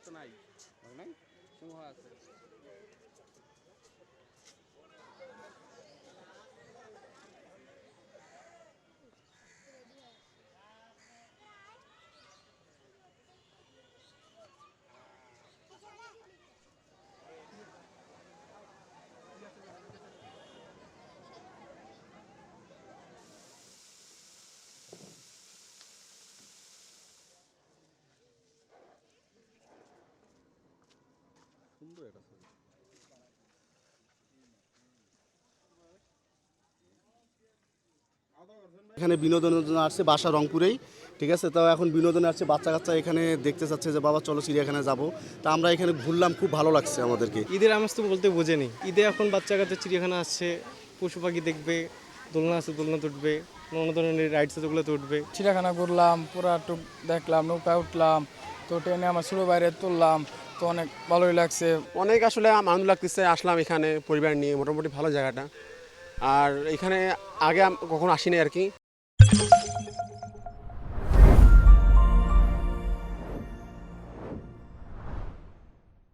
তো নাই। নাই, সিংহ আছে। সুন্দর এটা ছবি। এখানে বিনোদনের জন্য আসছে, বাসা রংপুরেই, ঠিক আছে। তো এখন বিনোদনে আসছে, বাচ্চা কাচ্চা এখানে দেখতে চাচ্ছে যে বাবা চলো চিড়িয়াখানায় যাবো। তা আমরা এখানে ঘুরলাম, খুব ভালো লাগছে আমাদেরকে। ঈদের আমেজ তো বলতে বোঝেনি। ঈদে এখন বাচ্চা কাচ্চা চিড়িয়াখানা আসছে, পশু পাখি দেখবে, দোলনা আছে দোলনা উঠবে, নানা ধরনের রাইডস আছে ওগুলোতে উঠবে। চিড়িয়াখানা ঘুরলাম, পুরা টুক দেখলাম, নৌকা উঠলাম, তো ট্রেনে আমার ছোটো বাইরে তুললাম, তো অনেক ভালোই লাগছে। অনেক আসলে আনন্দ লাগতেছে, আসলাম এখানে পরিবার নিয়ে, মোটামুটি ভালো জায়গাটা। আর এখানে আগে কখনো আসিনি আর কি।